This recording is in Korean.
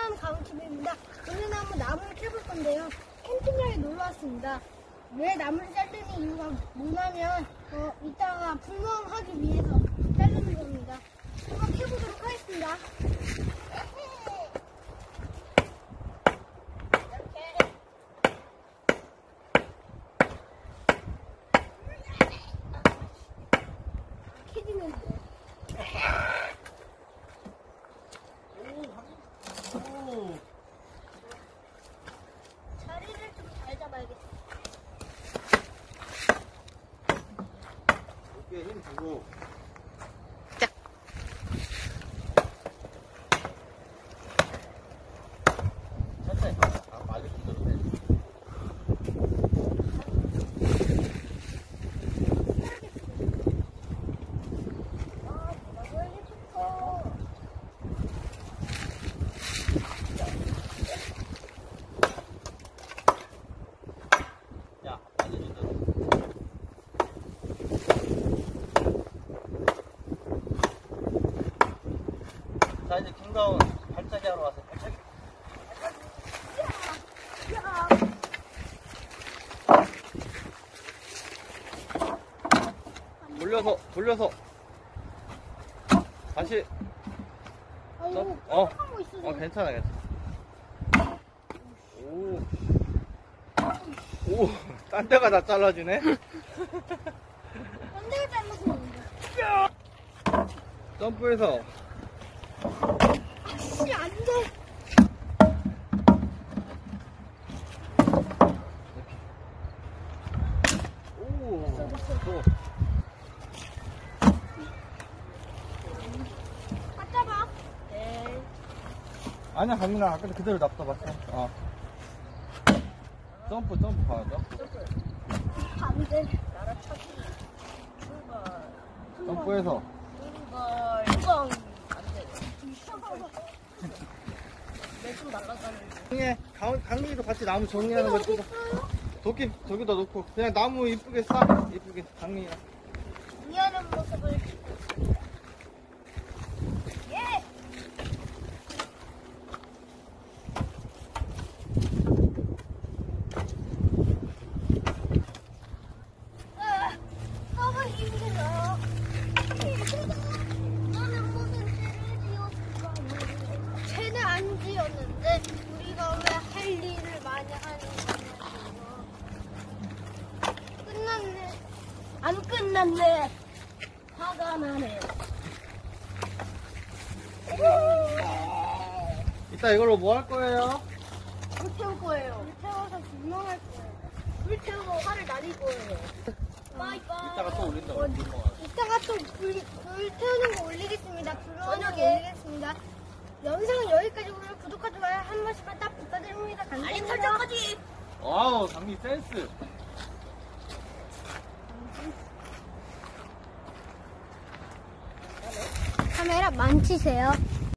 안녕하세요. 가훈TV입니다. 오늘 한번 나무를 캐볼 건데요. 캠핑장에 놀러 왔습니다. 왜 나무를 자르는 이유가 뭐냐면 이따가 불멍하기 위해서 자르는 겁니다. 한번 캐보도록 하겠습니다. 캐지는데. 자리를 좀 잘 잡아야겠다. 어깨에 힘 주고. 천천히 가. 빨리 힘들어. 야, 알려준다. 자, 이제 김가훈 발차기 하러 왔어요. 발차기. 돌려서. 다시. 아이고, 어. 하고 있어. 괜찮아. 오, 딴 데가 다 잘라주네. 건데를 잘라서 먹는다. 점프해서. 아씨, 안 돼. 오, 또. 아, 잡아. 네. 아니야, 강민아. 아까 그대로 놔둬 봤어. 점프 가야죠. 안 돼. 점프해서. 뻥. 매좀 날아가는 중에 강민이도 같이 나무 정리하는 거 찍어. 도끼 저기다 놓고 그냥 나무 이쁘게 싸. 이쁘게 강민이야. 미안한 모습을. 예. 너무 힘들어. 너는 무슨 죄를 지었을까? 죄는 안 지었는데 우리가 왜 할 일을 많이 하는 거냐고. 끝났네. 안 끝났네. 화가 나네. 이따 이걸로 뭐 할 거예요? 불 태울 거예요. 불 태워서 불멍할 거예요. 불 태우고 화를 날릴 거예요. 빠이빠이. 이따가 또 올린다고. 이따가 또 불 태우는 거 올리겠습니다. 불멍하는 거 올리겠습니다. 영상은 여기까지고요. 구독과 좋아요 한 번씩만 딱 부탁드립니다. 알림 감사합니다. 설정까지. 와우, 강민 센스. 카메라 만지세요.